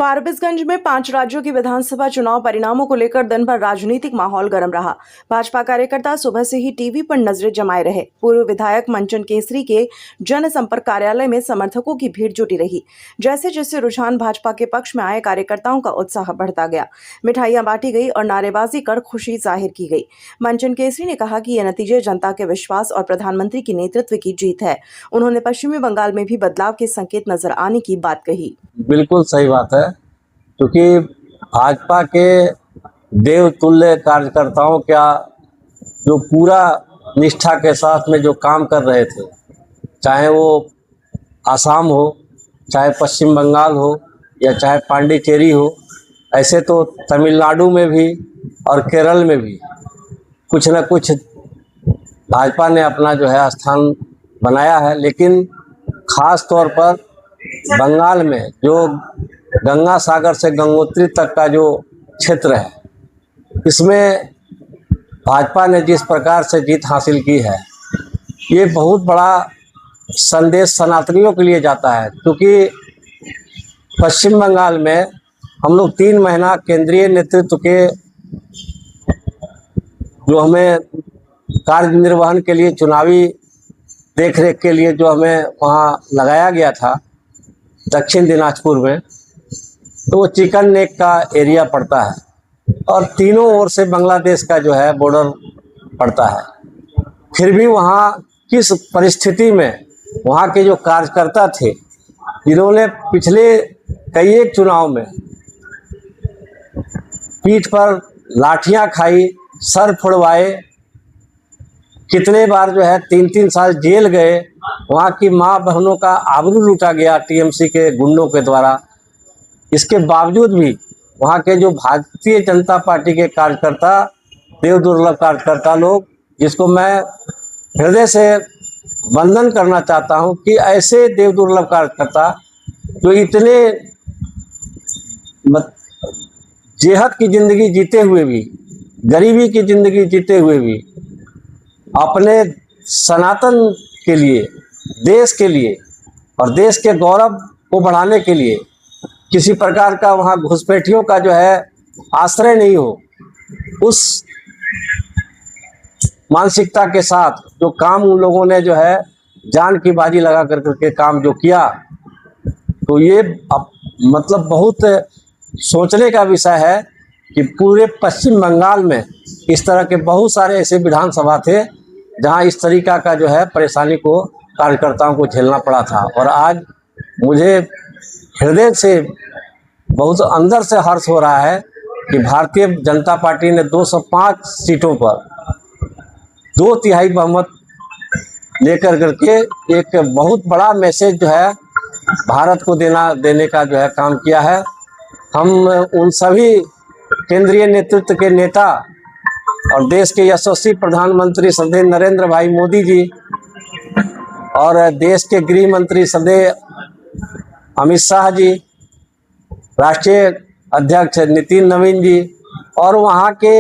फारबिसगंज में 5 राज्यों की विधानसभा चुनाव परिणामों को लेकर दिन भर राजनीतिक माहौल गर्म रहा। भाजपा कार्यकर्ता सुबह से ही टीवी पर नजरें जमाए रहे। पूर्व विधायक मंचन केसरी के जनसंपर्क कार्यालय में समर्थकों की भीड़ जुटी रही। जैसे जैसे रुझान भाजपा के पक्ष में आए, कार्यकर्ताओं का उत्साह बढ़ता गया। मिठाइयां बांटी गई और नारेबाजी कर खुशी जाहिर की गई। मंचन केसरी ने कहा कि ये नतीजे जनता के विश्वास और प्रधानमंत्री की नेतृत्व की जीत है। उन्होंने पश्चिमी बंगाल में भी बदलाव के संकेत नजर आने की बात कही। बिल्कुल सही बात है, क्योंकि भाजपा के देवतुल्य कार्यकर्ताओं का जो पूरा निष्ठा के साथ में जो काम कर रहे थे, चाहे वो आसाम हो, चाहे पश्चिम बंगाल हो या चाहे पांडिचेरी हो, ऐसे तो तमिलनाडु में भी और केरल में भी कुछ न कुछ भाजपा ने अपना जो है स्थान बनाया है। लेकिन ख़ास तौर पर बंगाल में जो गंगा सागर से गंगोत्री तक का जो क्षेत्र है, इसमें भाजपा ने जिस प्रकार से जीत हासिल की है, ये बहुत बड़ा संदेश सनातनियों के लिए जाता है। क्योंकि पश्चिम बंगाल में हम लोग 3 महीना केंद्रीय नेतृत्व के जो हमें कार्य निर्वहन के लिए चुनावी देखरेख के लिए जो हमें वहाँ लगाया गया था दक्षिण दिनाजपुर में, तो वो चिकन नेक का एरिया पड़ता है और तीनों ओर से बांग्लादेश का जो है बॉर्डर पड़ता है। फिर भी वहाँ किस परिस्थिति में वहाँ के जो कार्यकर्ता थे, जिन्होंने पिछले कई एक चुनाव में पीठ पर लाठियाँ खाई, सर फुड़वाए, कितने बार जो है 3-3 साल जेल गए, वहाँ की माँ बहनों का आबरू लूटा गया टीएमसी के गुंडों के द्वारा। इसके बावजूद भी वहाँ के जो भारतीय जनता पार्टी के कार्यकर्ता, देव दुर्लभ कार्यकर्ता लोग, जिसको मैं हृदय से वंदन करना चाहता हूँ कि ऐसे देव दुर्लभ कार्यकर्ता जो इतने जेहद की ज़िंदगी जीते हुए भी, गरीबी की ज़िंदगी जीते हुए भी अपने सनातन के लिए, देश के लिए और देश के गौरव को बढ़ाने के लिए किसी प्रकार का वहाँ घुसपैठियों का जो है आश्रय नहीं हो, उस मानसिकता के साथ जो काम उन लोगों ने जो है जान की बाजी लगा करके काम जो किया, तो ये मतलब बहुत सोचने का विषय है कि पूरे पश्चिम बंगाल में इस तरह के बहुत सारे ऐसे विधानसभा थे जहां इस तरीका का जो है परेशानी को कार्यकर्ताओं को झेलना पड़ा था। और आज मुझे हृदय से बहुत अंदर से हर्ष हो रहा है कि भारतीय जनता पार्टी ने 205 सीटों पर 2/3 बहुमत लेकर करके एक बहुत बड़ा मैसेज जो है भारत को देने का जो है काम किया है। हम उन सभी केंद्रीय नेतृत्व के नेता और देश के यशस्वी प्रधानमंत्री श्रद्धेय नरेंद्र भाई मोदी जी और देश के गृह मंत्री श्रद्धेय अमित शाह जी, राष्ट्रीय अध्यक्ष नितिन नवीन जी और वहाँ के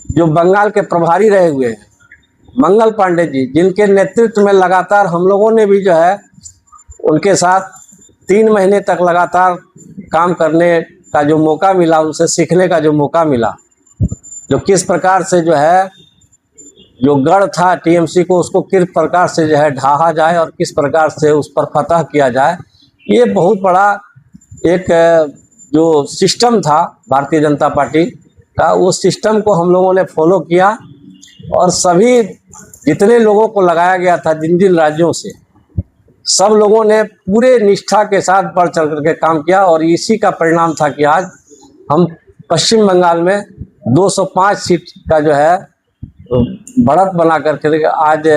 जो बंगाल के प्रभारी रहे हुए हैं मंगल पांडे जी, जिनके नेतृत्व में लगातार हम लोगों ने भी जो है उनके साथ 3 महीने तक लगातार काम करने का जो मौका मिला, उनसे सीखने का जो मौका मिला, जो किस प्रकार से जो है जो गढ़ था टीएमसी को, उसको किस प्रकार से जो है ढाहा जाए और किस प्रकार से उस पर फतह किया जाए, ये बहुत बड़ा एक जो सिस्टम था भारतीय जनता पार्टी का, उस सिस्टम को हम लोगों ने फॉलो किया और सभी जितने लोगों को लगाया गया था जिन राज्यों से, सब लोगों ने पूरे निष्ठा के साथ बढ़ चढ़ करके काम किया। और इसी का परिणाम था कि आज हम पश्चिम बंगाल में 205 सीट का जो है बढ़त बना करके आज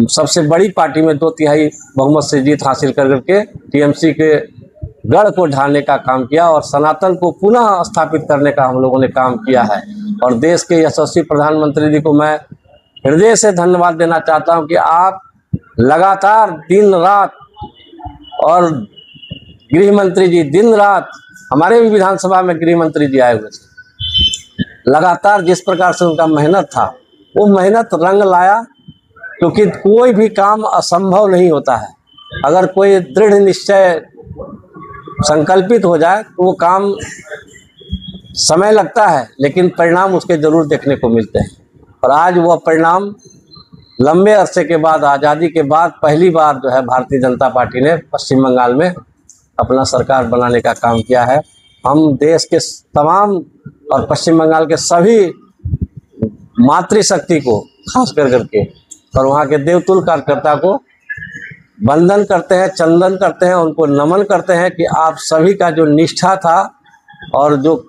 सबसे बड़ी पार्टी में 2/3 बहुमत से जीत हासिल कर करके टीएमसी के गढ़ को ढाने का काम किया और सनातन को पुनः स्थापित करने का हम लोगों ने काम किया है। और देश के यशस्वी प्रधानमंत्री जी को मैं हृदय से धन्यवाद देना चाहता हूं कि आप लगातार दिन रात, और गृह मंत्री जी दिन रात, हमारे भी विधानसभा में गृह मंत्री जी आए हुए थे, लगातार जिस प्रकार से उनका मेहनत था, वो मेहनत रंग लाया। क्योंकि कोई भी काम असंभव नहीं होता है। अगर कोई दृढ़ निश्चय संकल्पित हो जाए तो वो काम समय लगता है, लेकिन परिणाम उसके जरूर देखने को मिलते हैं। और आज वह परिणाम लंबे अरसे के बाद, आज़ादी के बाद पहली बार जो है भारतीय जनता पार्टी ने पश्चिम बंगाल में अपना सरकार बनाने का काम किया है। हम देश के तमाम और पश्चिम बंगाल के सभी मातृशक्ति को खास कर करके और वहाँ के देवतुल्य कार्यकर्ता को वंदन करते हैं, चंदन करते हैं, उनको नमन करते हैं कि आप सभी का जो निष्ठा था और जो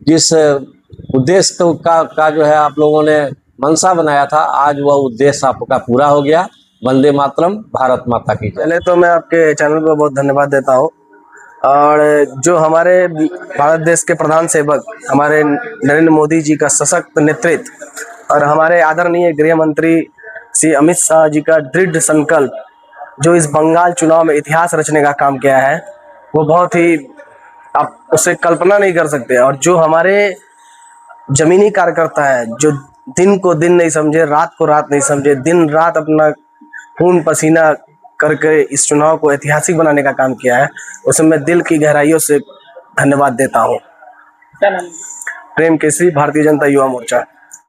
जिस उद्देश्य का जो है आप लोगों ने मनसा बनाया था, आज वह उद्देश्य आपका पूरा हो गया। वंदे मातरम, भारत माता की जय। पहले तो मैं आपके चैनल को बहुत धन्यवाद देता हूँ। और जो हमारे भारत देश के प्रधान सेवक हमारे नरेंद्र मोदी जी का सशक्त नेतृत्व और हमारे आदरणीय गृह मंत्री श्री अमित शाह जी का दृढ़ संकल्प, जो इस बंगाल चुनाव में इतिहास रचने का काम किया है, वो बहुत ही आप उसे कल्पना नहीं कर सकते। और जो हमारे जमीनी कार्यकर्ता है, जो दिन को दिन नहीं समझे, रात को रात नहीं समझे, दिन रात अपना खून पसीना करके इस चुनाव को ऐतिहासिक बनाने का काम किया है, उसे मैं दिल की गहराइयों से धन्यवाद देता हूँ। प्रेम केसरी, भारतीय जनता युवा मोर्चा।